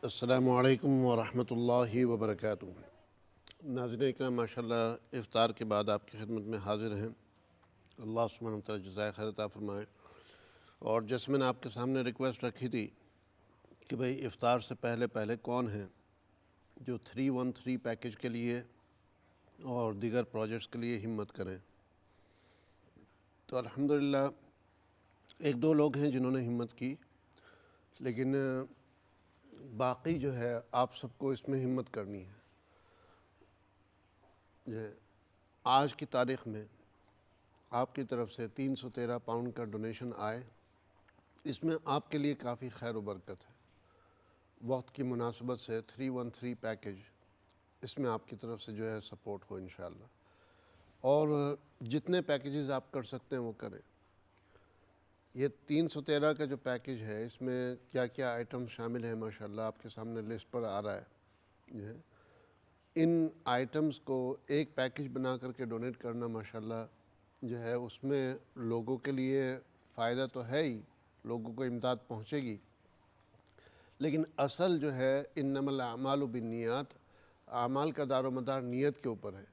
السلام علیکم ورحمۃ اللہ وبرکاتہ۔ ناظرین اکرام، ماشاءاللہ افطار کے بعد آپ کی خدمت میں حاضر ہیں۔ اللہ سبحانہ وتعالی جزائے خیر عطا فرمائے۔ اور جیسے میں نے آپ کے سامنے ریکویسٹ رکھی تھی کہ بھئی افطار سے پہلے کون ہیں جو 313 پیکج کے لیے اور دیگر پروجیکٹس کے لیے ہمت کریں، تو الحمدللہ ایک دو لوگ ہیں جنہوں نے ہمت کی، لیکن باقی جو ہے آپ سب کو اس میں ہمت کرنی ہے۔ آج کی تاریخ میں آپ کی طرف سے 313 پاؤنڈ کا ڈونیشن آئے، اس میں آپ کے لیے کافی خیر و برکت ہے۔ وقت کی مناسبت سے 313 پیکج اس میں آپ کی طرف سے جو ہے سپورٹ ہو انشاءاللہ، اور جتنے پیکیجز آپ کر سکتے ہیں وہ کریں۔ یہ 313 کا جو پیکج ہے اس میں کیا کیا آئٹم شامل ہیں، ماشاءاللہ آپ کے سامنے لسٹ پر آ رہا ہے۔ ان آئٹمز کو ایک پیکج بنا کر کے ڈونیٹ کرنا ماشاءاللہ جو ہے اس میں لوگوں کے لیے فائدہ تو ہے ہی، لوگوں کو امداد پہنچے گی، لیکن اصل جو ہے انما الاعمال بالنیات، اعمال کا دار و مدار نیت کے اوپر ہے۔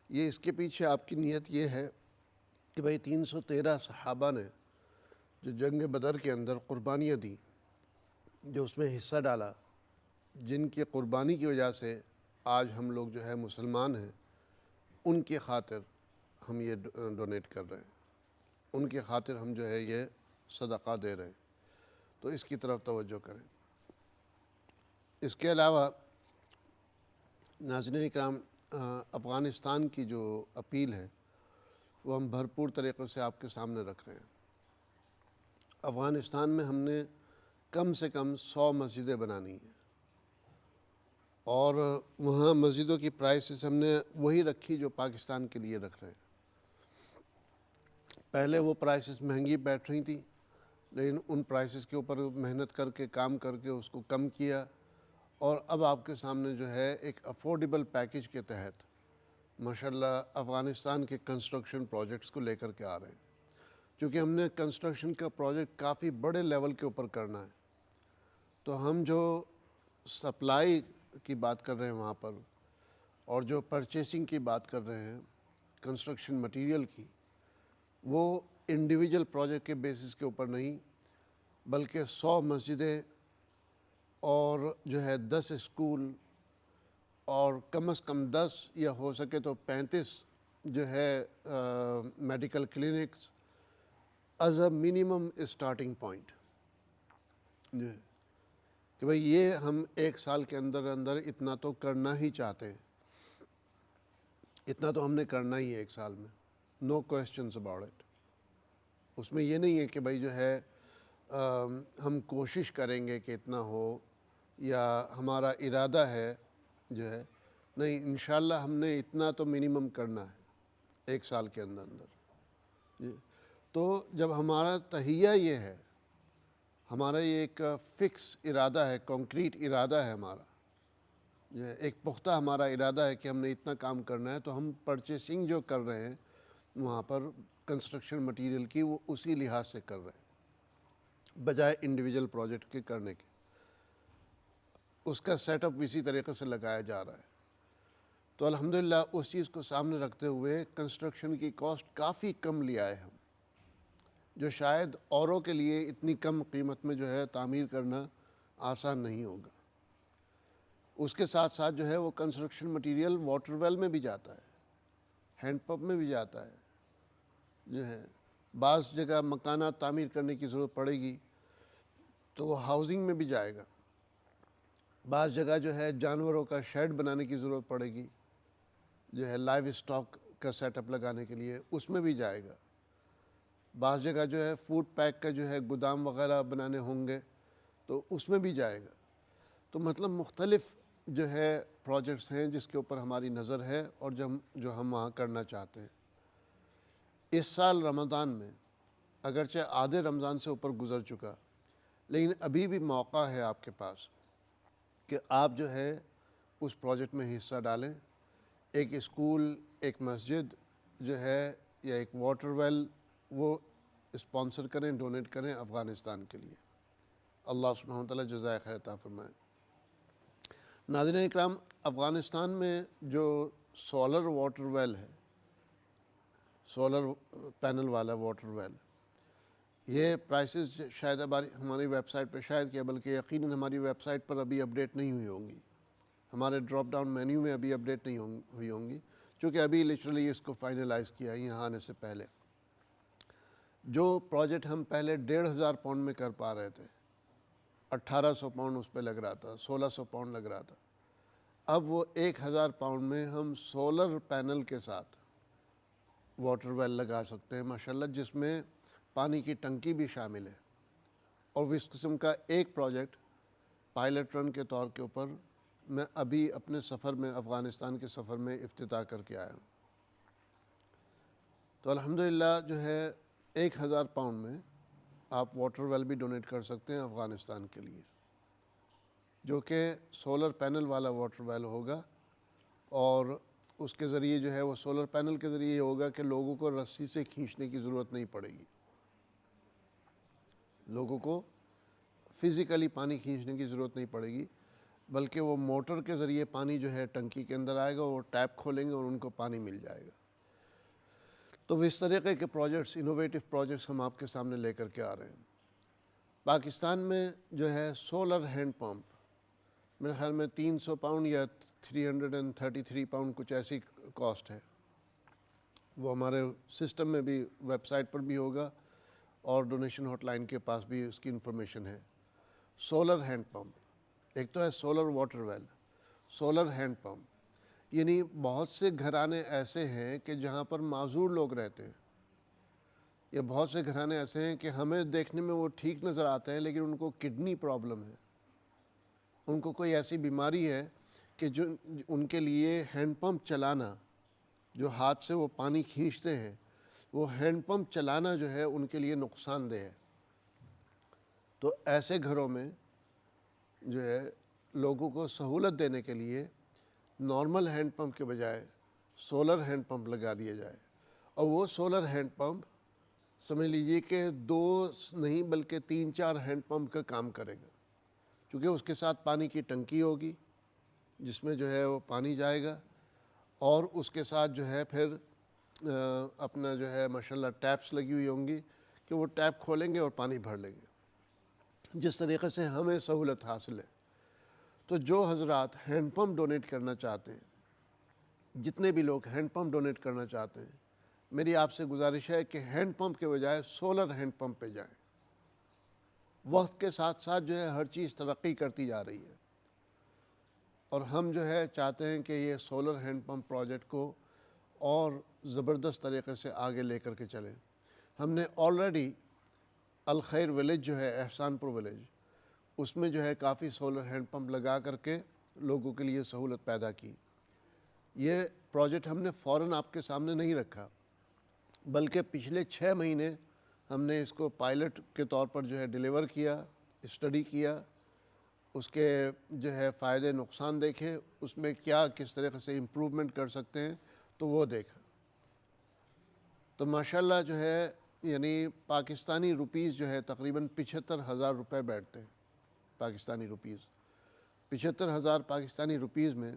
یہ اس کے پیچھے آپ کی نیت یہ ہے کہ بھئی 313 صحابہ نے جو جنگ بدر کے اندر قربانیاں دی، جو اس میں حصہ ڈالا، جن کی قربانی کی وجہ سے آج ہم لوگ جو ہے مسلمان ہیں، ان کی خاطر ہم یہ ڈونیٹ کر رہے ہیں، ان کی خاطر ہم جو ہے یہ صدقہ دے رہے ہیں، تو اس کی طرف توجہ کریں۔ اس کے علاوہ ناظرین اکرام، افغانستان کی جو اپیل ہے وہ ہم بھرپور طریقے سے آپ کے سامنے رکھ رہے ہیں۔ افغانستان میں ہم نے کم سے کم 100 مسجدیں بنانی ہیں، اور وہاں مسجدوں کی پرائسز ہم نے وہی رکھی جو پاکستان کے لیے رکھ رہے ہیں۔ پہلے وہ پرائسز مہنگی بیٹھ رہی تھیں، لیکن ان پرائسز کے اوپر محنت کر کے کام کر کے اس کو کم کیا، اور اب آپ کے سامنے جو ہے ایک افورڈیبل پیکج کے تحت ماشاءاللہ افغانستان کے کنسٹرکشن پروجیکٹس کو لے کر کے آ رہے ہیں۔ چونکہ ہم نے کنسٹرکشن کا پروجیکٹ کافی بڑے لیول کے اوپر کرنا ہے، تو ہم جو سپلائی کی بات کر رہے ہیں وہاں پر، اور جو پرچیسنگ کی بات کر رہے ہیں کنسٹرکشن مٹیریل کی، وہ انڈیویجول پروجیکٹ کے بیسس کے اوپر نہیں، بلکہ 100 مسجدیں اور جو ہے 10 اسکول اور کم از کم 10 یا ہو سکے تو 35 جو ہے medical clinics as a minimum starting point, جی کہ بھئی یہ ہم ایک سال کے اندر اندر اتنا تو کرنا ہی چاہتے ہیں، اتنا تو ہم نے کرنا ہی ہے ایک سال میں، نو کویسچنز اباؤٹ اٹ۔ اس میں یہ نہیں ہے کہ بھئی جو ہے ہم کوشش کریں گے کہ اتنا ہو، یا ہمارا ارادہ ہے جو ہے، نہیں، انشاءاللہ ہم نے اتنا تو منیمم کرنا ہے ایک سال کے اندر اندر، جی۔ تو جب ہمارا تہیہ یہ ہے، ہمارا یہ ایک فکس ارادہ ہے، کانکریٹ ارادہ ہے ہمارا، ایک پختہ ہمارا ارادہ ہے کہ ہم نے اتنا کام کرنا ہے، تو ہم پرچیسنگ جو کر رہے ہیں وہاں پر کنسٹرکشن مٹیریل کی، وہ اسی لحاظ سے کر رہے ہیں بجائے انڈیویجول پروجیکٹ کے کرنے کے۔ اس کا سیٹ اپ اسی طریقے سے لگایا جا رہا ہے۔ تو الحمدللہ اس چیز کو سامنے رکھتے ہوئے کنسٹرکشن کی کاسٹ کافی کم لے آئے ہم، جو شاید اوروں کے لیے اتنی کم قیمت میں جو ہے تعمیر کرنا آسان نہیں ہوگا۔ اس کے ساتھ ساتھ جو ہے وہ کنسٹرکشن مٹیریل واٹر ویل میں بھی جاتا ہے، ہینڈ پمپ میں بھی جاتا ہے، جو ہے بعض جگہ مکانات تعمیر کرنے کی ضرورت پڑے گی تو وہ ہاؤسنگ میں بھی جائے گا، بعض جگہ جو ہے جانوروں کا شیڈ بنانے کی ضرورت پڑے گی، جو ہے لائیو اسٹاک کا سیٹ اپ لگانے کے لیے، اس میں بھی جائے گا، بعض جگہ جو ہے فوڈ پیک کا جو ہے گودام وغیرہ بنانے ہوں گے تو اس میں بھی جائے گا۔ تو مطلب مختلف جو ہے پروجیکٹس ہیں جس کے اوپر ہماری نظر ہے، اور جو ہم وہاں کرنا چاہتے ہیں۔ اس سال رمضان میں اگرچہ آدھے رمضان سے اوپر گزر چکا، لیکن ابھی بھی موقع ہے آپ کے پاس کہ آپ جو ہے اس پروجیکٹ میں حصہ ڈالیں۔ ایک اسکول، ایک مسجد جو ہے، یا ایک واٹر ویل، وہ اسپانسر کریں، ڈونیٹ کریں افغانستان کے لیے۔ اللہ سبحانہ وتعالی جزائے خیر عطا فرمائے۔ ناظرین اکرام، افغانستان میں جو سولر واٹر ویل ہے، سولر پینل والا واٹر ویل، یہ پرائسز شاید ہماری ویب سائٹ پہ شاید کیا، بلکہ یقیناً ہماری ویب سائٹ پر ابھی اپڈیٹ نہیں ہوئی ہوں گی، ہمارے ڈراپ ڈاؤن مینیو میں ابھی اپڈیٹ نہیں ہوئی ہوں گی، چونکہ ابھی لٹرلی اس کو فائنلائز کیا ہے یہاں آنے سے پہلے۔ جو پروجیکٹ ہم پہلے 1,500 پاؤنڈ میں کر پا رہے تھے، 1,800 پاؤنڈ اس پہ لگ رہا تھا، 1,600 پاؤنڈ لگ رہا تھا، اب وہ 1,000 پاؤنڈ میں ہم سولر پینل کے ساتھ واٹر ویل لگا سکتے ہیں ماشاءاللہ، جس میں پانی کی ٹنکی بھی شامل ہے۔ اور اس قسم کا ایک پروجیکٹ پائلٹ رن کے طور کے اوپر میں ابھی اپنے سفر میں، افغانستان کے سفر میں افتتاح کر کے آیا ہوں۔ تو الحمدللہ جو ہے 1,000 پاؤنڈ میں آپ واٹر ویل بھی ڈونیٹ کر سکتے ہیں افغانستان کے لیے، جو کہ سولر پینل والا واٹر ویل ہوگا، اور اس کے ذریعے جو ہے وہ سولر پینل کے ذریعے یہ ہوگا کہ لوگوں کو رسی سے کھینچنے کی ضرورت نہیں پڑے گی، لوگوں کو فزیکلی پانی کھینچنے کی ضرورت نہیں پڑے گی، بلکہ وہ موٹر کے ذریعے پانی جو ہے ٹنکی کے اندر آئے گا، وہ ٹیپ کھولیں گے اور ان کو پانی مل جائے گا۔ تو اس طریقے کے پروجیکٹس، انوویٹو پروجیکٹس ہم آپ کے سامنے لے کر کے آ رہے ہیں۔ پاکستان میں جو ہے سولر ہینڈ پمپ میرے خیال میں 300 پاؤنڈ یا 333 پاؤنڈ کچھ ایسی کاسٹ ہے، وہ ہمارے سسٹم میں بھی، ویب سائٹ پر بھی ہوگا، اور ڈونیشن ہاٹ لائن کے پاس بھی اس کی انفارمیشن ہے۔ سولر ہینڈ پمپ، ایک تو ہے solar water well, solar hand pump, یعنی بہت سے گھرانے ایسے ہیں کہ جہاں پر معذور لوگ رہتے ہیں، یا بہت سے گھرانے ایسے ہیں کہ ہمیں دیکھنے میں وہ ٹھیک نظر آتے ہیں لیکن ان کو کڈنی پرابلم ہے، ان کو کوئی ایسی بیماری ہے کہ جو ان کے لیے ہینڈ پمپ چلانا، جو ہاتھ سے وہ پانی کھینچتے ہیں، وہ ہینڈ پمپ چلانا جو ہے ان کے لیے نقصان دہ ہے۔ تو ایسے گھروں میں جو ہے لوگوں کو سہولت دینے کے لیے نارمل ہینڈ پمپ کے بجائے سولر ہینڈ پمپ لگا دیا جائے، اور وہ سولر ہینڈ پمپ سمجھ لیجئے کہ 2 نہیں بلکہ 3-4 ہینڈ پمپ کا کام کرے گا، چونکہ اس کے ساتھ پانی کی ٹنکی ہوگی جس میں جو ہے وہ پانی جائے گا، اور اس کے ساتھ جو ہے پھر اپنا جو ہے ماشاءاللہ ٹیپس لگی ہوئی ہوں گی کہ وہ ٹیپ کھولیں گے اور پانی بھر لیں گے، جس طریقے سے ہمیں سہولت حاصل ہے۔ تو جو حضرات ہینڈ پمپ ڈونیٹ کرنا چاہتے ہیں، جتنے بھی لوگ ہینڈ پمپ ڈونیٹ کرنا چاہتے ہیں، میری آپ سے گزارش ہے کہ ہینڈ پمپ کے بجائے سولر ہینڈ پمپ پہ جائیں۔ وقت کے ساتھ ساتھ جو ہے ہر چیز ترقی کرتی جا رہی ہے، اور ہم جو ہے چاہتے ہیں کہ یہ سولر ہینڈ پمپ پروجیکٹ کو اور زبردست طریقے سے آگے لے کر کے چلیں۔ ہم نے آلریڈی الخیر ولیج جو ہے، احسان پور ولیج، اس میں جو ہے کافی سولر ہینڈ پمپ لگا کر کے لوگوں کے لیے سہولت پیدا کی۔ یہ پروجیکٹ ہم نے فوراً آپ کے سامنے نہیں رکھا، بلکہ پچھلے 6 مہینے ہم نے اس کو پائلٹ کے طور پر جو ہے ڈیلیور کیا، اسٹڈی کیا، اس کے جو ہے فائدے نقصان دیکھے، اس میں کس طریقے سے امپروومنٹ کر سکتے ہیں، تو وہ دیکھا۔ تو ماشاءاللہ جو ہے یعنی پاکستانی روپیز جو ہے تقریباً 75,000 روپے بیٹھتے ہیں، پاکستانی روپیز 75,000 پاکستانی روپیز میں،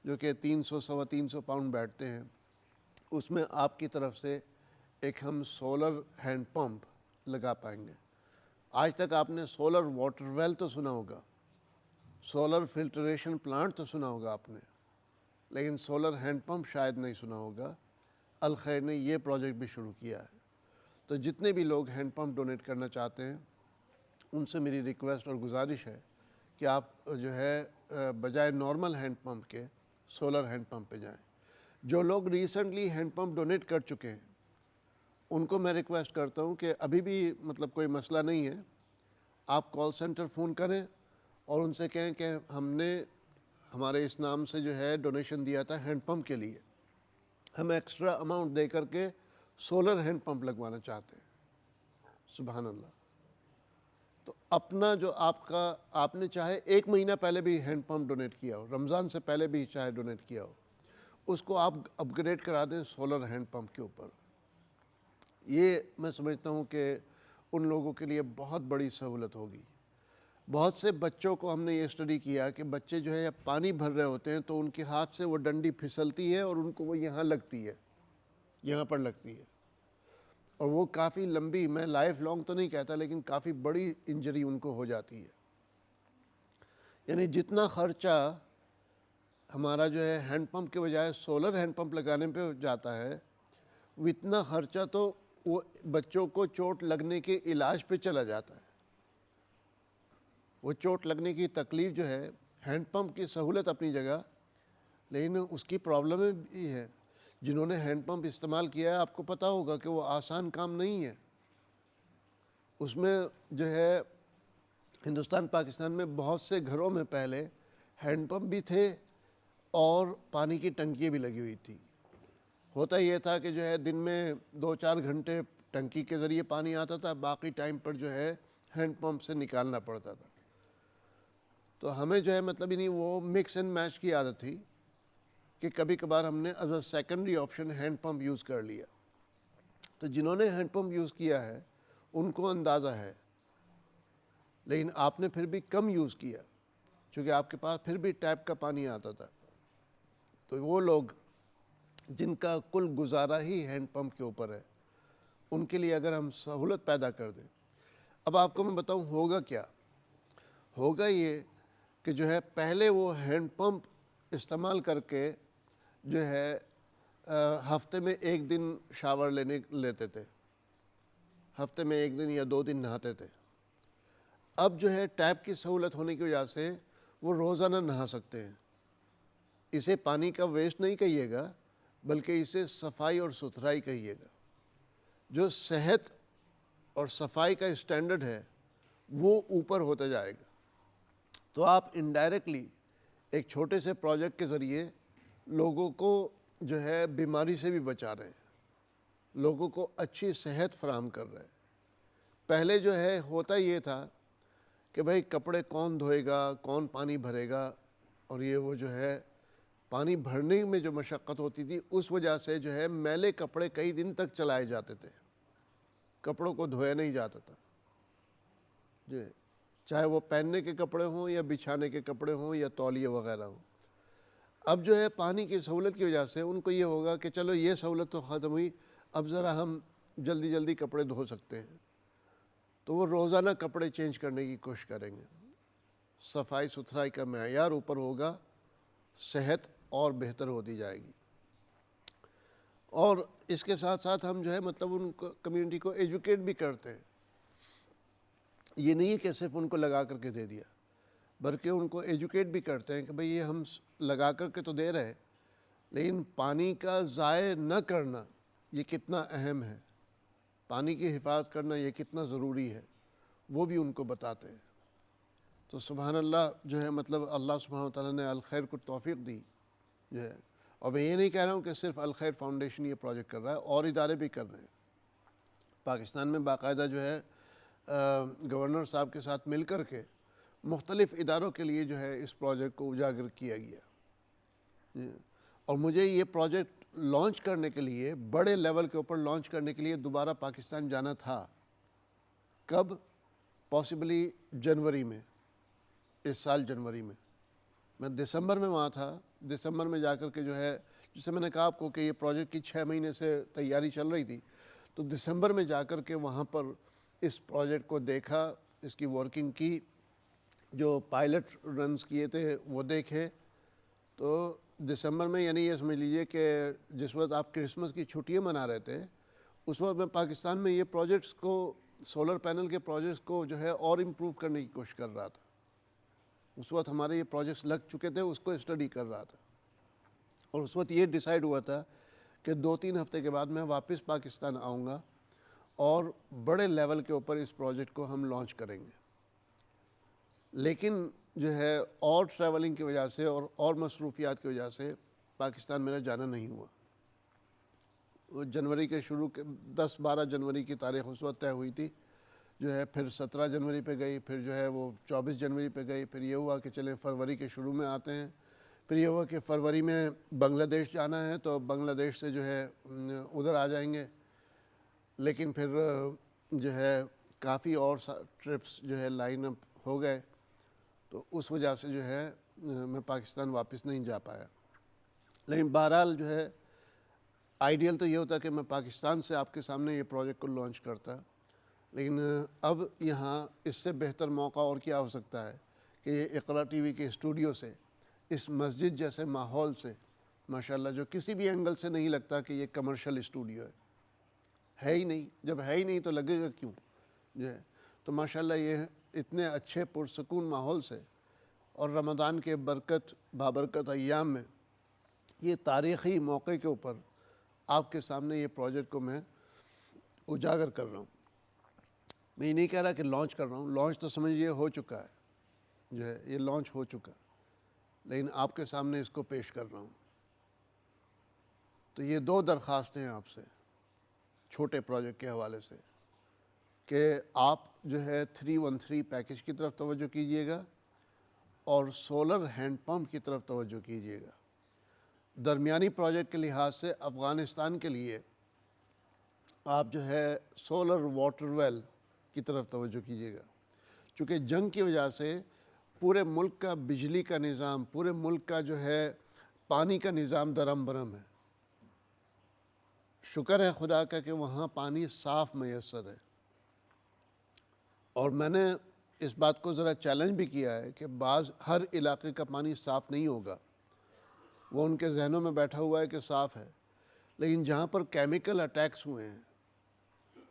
جو کہ 300-325 پاؤنڈ بیٹھتے ہیں، اس میں آپ کی طرف سے ایک ہم سولر ہینڈ پمپ لگا پائیں گے۔ آج تک آپ نے سولر واٹر ویل تو سنا ہوگا، سولر فلٹریشن پلانٹ تو سنا ہوگا آپ نے، لیکن سولر ہینڈ پمپ شاید نہیں سنا ہوگا۔ الخیر نے یہ پروجیکٹ بھی شروع کیا ہے۔ تو جتنے بھی لوگ ہینڈ پمپ ڈونیٹ کرنا چاہتے ہیں، ان سے میری ریکویسٹ اور گزارش ہے کہ آپ جو ہے بجائے نارمل ہینڈ پمپ کے سولر ہینڈ پمپ پہ جائیں۔ جو لوگ ریسنٹلی ہینڈ پمپ ڈونیٹ کر چکے ہیں، ان کو میں ریکویسٹ کرتا ہوں کہ ابھی بھی مطلب کوئی مسئلہ نہیں ہے، آپ کال سینٹر فون کریں اور ان سے کہیں کہ ہم نے ہمارے اس نام سے جو ہے ڈونیشن دیا تھا ہینڈ پمپ کے لیے، ہم ایکسٹرا اماؤنٹ دے کر کے سولر ہینڈ پمپ لگوانا چاہتے ہیں۔ سبحان اللہ۔ تو اپنا جو آپ نے چاہے 1 مہینہ پہلے بھی ہینڈ پمپ ڈونیٹ کیا ہو، رمضان سے پہلے بھی چاہے ڈونیٹ کیا ہو، اس کو آپ اپ گریڈ کرا دیں سولر ہینڈ پمپ کے اوپر۔ یہ میں سمجھتا ہوں کہ ان لوگوں کے لیے بہت بڑی سہولت ہوگی۔ بہت سے بچوں کو ہم نے یہ اسٹڈی کیا کہ بچے جو ہے جب پانی بھر رہے ہوتے ہیں تو ان کے ہاتھ سے وہ ڈنڈی پھسلتی ہے اور ان کو وہ یہاں لگتی ہے، یہاں پر لگتی ہے، اور وہ کافی لمبی، میں لائف لانگ تو نہیں کہتا لیکن کافی بڑی انجری ان کو ہو جاتی ہے۔ یعنی جتنا خرچہ ہمارا جو ہے ہینڈ پمپ کے بجائے سولر ہینڈ پمپ لگانے پہ جاتا ہے، وہ اتنا خرچہ تو وہ بچوں کو چوٹ لگنے کے علاج پہ چلا جاتا ہے۔ وہ چوٹ لگنے کی تکلیف جو ہے، ہینڈ پمپ کی سہولت اپنی جگہ، لیکن اس کی پرابلمیں بھی ہیں۔ جنہوں نے ہینڈ پمپ استعمال کیا ہے آپ کو پتہ ہوگا کہ وہ آسان کام نہیں ہے۔ اس میں جو ہے ہندوستان پاکستان میں بہت سے گھروں میں پہلے ہینڈ پمپ بھی تھے اور پانی کی ٹنکیاں بھی لگی ہوئی تھی۔ ہوتا یہ تھا کہ جو ہے دن میں 2-4 گھنٹے ٹنکی کے ذریعے پانی آتا تھا، باقی ٹائم پر جو ہے ہینڈ پمپ سے نکالنا پڑتا تھا۔ تو ہمیں جو ہے مطلب یعنی وہ مکس اینڈ میچ کی عادت تھی کہ کبھی کبھار ہم نے as a secondary option hand pump use کر لیا۔ تو جنہوں نے ہینڈ پمپ یوز کیا ہے ان کو اندازہ ہے، لیکن آپ نے پھر بھی کم یوز کیا چونکہ آپ کے پاس پھر بھی ٹیپ کا پانی آتا تھا۔ تو وہ لوگ جن کا کل گزارا ہی ہینڈ پمپ کے اوپر ہے، ان کے لیے اگر ہم سہولت پیدا کر دیں، اب آپ کو میں بتاؤں ہوگا کیا؟ ہوگا یہ کہ جو ہے پہلے وہ ہینڈ پمپ استعمال کر کے جو ہے ہفتے میں 1 دن شاور لیتے تھے، ہفتے میں 1 دن یا 2 دن نہاتے تھے۔ اب جو ہے ٹیپ کی سہولت ہونے کی وجہ سے وہ روزانہ نہا سکتے ہیں۔ اسے پانی کا ویسٹ نہیں کہیے گا بلکہ اسے صفائی اور ستھرائی کہیے گا۔ جو صحت اور صفائی کا اسٹینڈرڈ ہے وہ اوپر ہوتا جائے گا۔ تو آپ انڈائریکٹلی ایک چھوٹے سے پروجیکٹ کے ذریعے لوگوں کو جو ہے بیماری سے بھی بچا رہے ہیں، لوگوں کو اچھی صحت فراہم کر رہے ہیں۔ پہلے جو ہے ہوتا یہ تھا کہ بھائی کپڑے کون دھوئے گا، کون پانی بھرے گا، اور یہ وہ جو ہے پانی بھرنے میں جو مشقت ہوتی تھی اس وجہ سے جو ہے میلے کپڑے کئی دن تک چلائے جاتے تھے، کپڑوں کو دھویا نہیں جاتا تھا جی، چاہے وہ پہننے کے کپڑے ہوں یا بچھانے کے کپڑے ہوں یا تولیے وغیرہ ہوں۔ اب جو ہے پانی کی سہولت کی وجہ سے ان کو یہ ہوگا کہ چلو یہ سہولت تو ختم ہوئی، اب ذرا ہم جلدی جلدی کپڑے دھو سکتے ہیں، تو وہ روزانہ کپڑے چینج کرنے کی کوشش کریں گے۔ صفائی ستھرائی کا معیار اوپر ہوگا، صحت اور بہتر ہوتی جائے گی۔ اور اس کے ساتھ ساتھ ہم جو ہے مطلب ان کو کمیونٹی کو ایجوکیٹ بھی کرتے ہیں۔ یہ نہیں کہ صرف ان کو لگا کر کے دے دیا، بلکہ ان کو ایجوکیٹ بھی کرتے ہیں کہ بھئی یہ ہم لگا کر کے تو دے رہے لیکن پانی کا ضائع نہ کرنا یہ کتنا اہم ہے، پانی کی حفاظت کرنا یہ کتنا ضروری ہے، وہ بھی ان کو بتاتے ہیں۔ تو سبحان اللہ جو ہے مطلب اللہ سبحانہ وتعالیٰ نے الخیر کو توفیق دی جو ہے، اور میں یہ نہیں کہہ رہا ہوں کہ صرف الخیر فاؤنڈیشن یہ پروجیکٹ کر رہا ہے، اور ادارے بھی کر رہے ہیں۔ پاکستان میں باقاعدہ جو ہے گورنر صاحب کے ساتھ مل کر کے مختلف اداروں کے لیے جو ہے اس پروجیکٹ کو اجاگر کیا گیا، اور مجھے یہ پروجیکٹ لانچ کرنے کے لیے بڑے لیول کے اوپر لانچ کرنے کے لیے دوبارہ پاکستان جانا تھا۔ کب؟ پاسبلی جنوری میں، اس سال جنوری میں۔ میں دسمبر میں وہاں تھا، دسمبر میں جا کر کے جو ہے، جسے میں نے کہا آپ کو کہ یہ پروجیکٹ کی 6 مہینے سے تیاری چل رہی تھی، تو دسمبر میں جا کر کے وہاں پر اس پروجیکٹ کو دیکھا، اس کی ورکنگ کی، جو پائلٹ رنز کیے تھے وہ دیکھے۔ تو دسمبر میں یعنی یہ سمجھ لیجئے کہ جس وقت آپ کرسمس کی چھٹیاں منا رہے تھے اس وقت میں پاکستان میں یہ پروجیکٹس کو، سولر پینل کے پروجیکٹس کو جو ہے اور امپروو کرنے کی کوشش کر رہا تھا۔ اس وقت ہمارے یہ پروجیکٹس لگ چکے تھے، اس کو اسٹڈی کر رہا تھا، اور اس وقت یہ ڈیسائیڈ ہوا تھا کہ 2-3 ہفتے کے بعد میں واپس پاکستان آؤں گا اور بڑے لیول کے اوپر اس پروجیکٹ کو ہم لانچ کریں گے۔ لیکن جو ہے اور ٹریولنگ کی وجہ سے اور مصروفیات کی وجہ سے پاکستان میرا جانا نہیں ہوا۔ وہ جنوری کے شروع کے 10-12 جنوری کی تاریخ اس وقت طے ہوئی تھی، جو ہے پھر 17 جنوری پہ گئی، پھر جو ہے وہ 24 جنوری پہ گئی، پھر یہ ہوا کہ چلیں فروری کے شروع میں آتے ہیں، پھر یہ ہوا کہ فروری میں بنگلہ دیش جانا ہے تو بنگلہ دیش سے جو ہے ادھر آ جائیں گے۔ لیکن پھر جو ہے کافی اور ٹرپس جو ہے لائن اپ ہو گئے، تو اس وجہ سے جو ہے میں پاکستان واپس نہیں جا پایا. لیکن بہرحال جو ہے آئیڈیل تو یہ ہوتا کہ میں پاکستان سے آپ کے سامنے یہ پروجیکٹ کو لانچ کرتا, لیکن اب یہاں اس سے بہتر موقع اور کیا ہو سکتا ہے کہ یہ اقرا ٹی وی کے اسٹوڈیو سے, اس مسجد جیسے ماحول سے ماشاءاللہ, جو کسی بھی اینگل سے نہیں لگتا کہ یہ کمرشل اسٹوڈیو ہے ہی نہیں. جب ہے ہی نہیں تو لگے گا کیوں جو ہے. تو ماشاءاللہ یہ اتنے اچھے پرسکون ماحول سے اور رمضان کے بابرکت ایام میں یہ تاریخی موقع کے اوپر آپ کے سامنے یہ پروجیکٹ کو میں اجاگر کر رہا ہوں. میں یہ نہیں کہہ رہا کہ لانچ کر رہا ہوں, لانچ تو سمجھیے ہو چکا ہے, جو ہے یہ لانچ ہو چکا, لیکن آپ کے سامنے اس کو پیش کر رہا ہوں. تو یہ 2 درخواستیں ہیں آپ سے چھوٹے پروجیکٹ کے حوالے سے کہ آپ جو ہے 313 پیکیج کی طرف توجہ کیجئے گا اور سولر ہینڈ پمپ کی طرف توجہ کیجئے گا. درمیانی پروجیکٹ کے لحاظ سے افغانستان کے لیے آپ جو ہے سولر واٹر ویل کی طرف توجہ کیجئے گا, چونکہ جنگ کی وجہ سے پورے ملک کا بجلی کا نظام, پورے ملک کا جو ہے پانی کا نظام درم برم ہے. شکر ہے خدا کا کہ وہاں پانی صاف میسر ہے, اور میں نے اس بات کو ذرا چیلنج بھی کیا ہے کہ ہر علاقے کا پانی صاف نہیں ہوگا, وہ ان کے ذہنوں میں بیٹھا ہوا ہے کہ صاف ہے, لیکن جہاں پر کیمیکل اٹیکس ہوئے ہیں,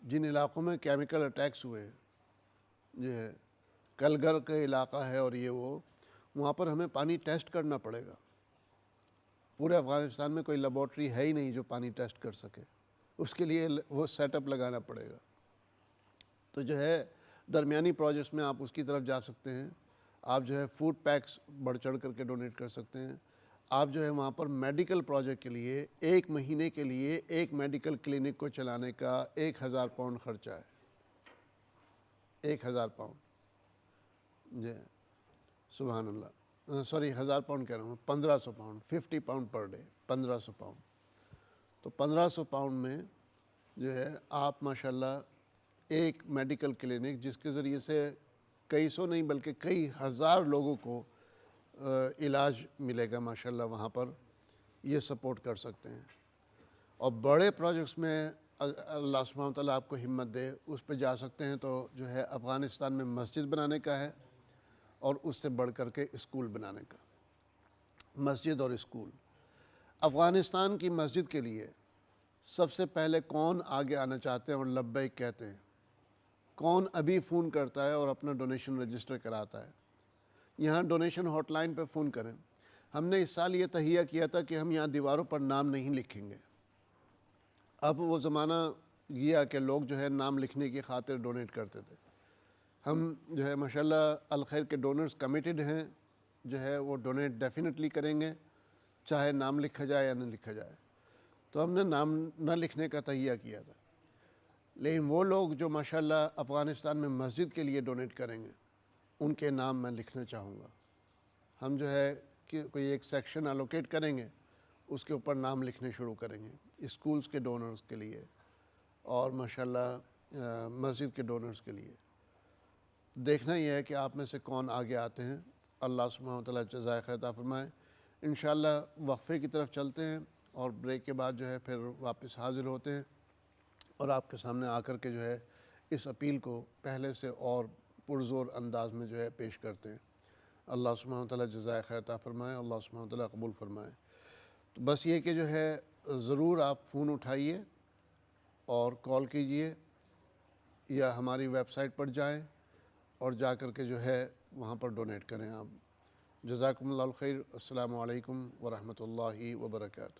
جن علاقوں میں کیمیکل اٹیکس ہوئے ہیں, جو ہے کلگر کا علاقہ ہے اور یہ وہاں پر ہمیں پانی ٹیسٹ کرنا پڑے گا. پورے افغانستان میں کوئی لیبارٹری ہے ہی نہیں جو پانی ٹیسٹ کر سکے, اس کے لیے وہ سیٹ اپ لگانا پڑے گا. تو جو ہے درمیانی پروجیکٹس میں آپ اس کی طرف جا سکتے ہیں. آپ جو ہے فوڈ پیکس بڑھ چڑھ کر کے ڈونیٹ کر سکتے ہیں. آپ جو ہے وہاں پر میڈیکل پروجیکٹ کے لیے 1 مہینے کے لیے ایک میڈیکل کلینک کو چلانے کا 1000 پاؤنڈ خرچہ ہے. 1000 پاؤنڈ, جی سبحان اللہ, سوری 1000 پاؤنڈ کہہ رہا ہوں, 1500 pound, 50 pound per day, 1500 pound. تو 1500 پاؤنڈ میں جو ہے آپ ماشاءاللہ ایک میڈیکل کلینک, جس کے ذریعے سے کئی سو نہیں بلکہ کئی ہزار لوگوں کو علاج ملے گا ماشاءاللہ, وہاں پر یہ سپورٹ کر سکتے ہیں. اور بڑے پروجیکٹس میں اللہ سبحانہ و تعالیٰ آپ کو ہمت دے, اس پہ جا سکتے ہیں. تو جو ہے افغانستان میں مسجد بنانے کا ہے, اور اس سے بڑھ کر کے اسکول بنانے کا. مسجد اور اسکول. افغانستان کی مسجد کے لیے سب سے پہلے کون آگے آنا چاہتے ہیں اور لبیک کہتے ہیں؟ کون ابھی فون کرتا ہے اور اپنا ڈونیشن رجسٹر کراتا ہے؟ یہاں ڈونیشن ہاٹ لائن پہ فون کریں. ہم نے اس سال یہ تہیہ کیا تھا کہ ہم یہاں دیواروں پر نام نہیں لکھیں گے. اب وہ زمانہ گیا کہ لوگ جو ہے نام لکھنے کی خاطر ڈونیٹ کرتے تھے. ہم جو ہے ماشاءاللہ الخیر کے ڈونرز کمیٹڈ ہیں, جو ہے وہ ڈونیٹ ڈیفینیٹلی کریں گے, چاہے نام لکھا جائے یا نہ لکھا جائے. تو ہم نے نام نہ لکھنے کا تہیہ کیا تھا, لیکن وہ لوگ جو ماشاءاللہ افغانستان میں مسجد کے لیے ڈونیٹ کریں گے, ان کے نام میں لکھنا چاہوں گا. ہم جو ہے کہ کوئی ایک سیکشن الوکیٹ کریں گے, اس کے اوپر نام لکھنے شروع کریں گے اسکولز کے ڈونرز کے لیے اور ماشاءاللہ مسجد کے ڈونرز کے لیے. دیکھنا یہ ہے کہ آپ میں سے کون آگے آتے ہیں. اللہ سبحانہ و تعالیٰ جزائے خیر عطا فرمائے. انشاءاللہ وقفے کی طرف چلتے ہیں, اور بریک کے بعد جو ہے پھر واپس حاضر ہوتے ہیں, اور آپ کے سامنے آ کر کے جو ہے اس اپیل کو پہلے سے اور پرزور انداز میں جو ہے پیش کرتے ہیں. اللہ سبحانہ و تعالیٰ جزائے خیر عطا فرمائے, اللہ سبحانہ و تعالیٰ قبول فرمائے. تو بس یہ کہ جو ہے ضرور آپ فون اٹھائیے اور کال کیجئے, یا ہماری ویب سائٹ پر جائیں اور جا کر کے جو ہے وہاں پر ڈونیٹ کریں آپ. جزاکم اللہ الخیر. السلام علیکم ورحمۃ اللہ وبرکاتہ.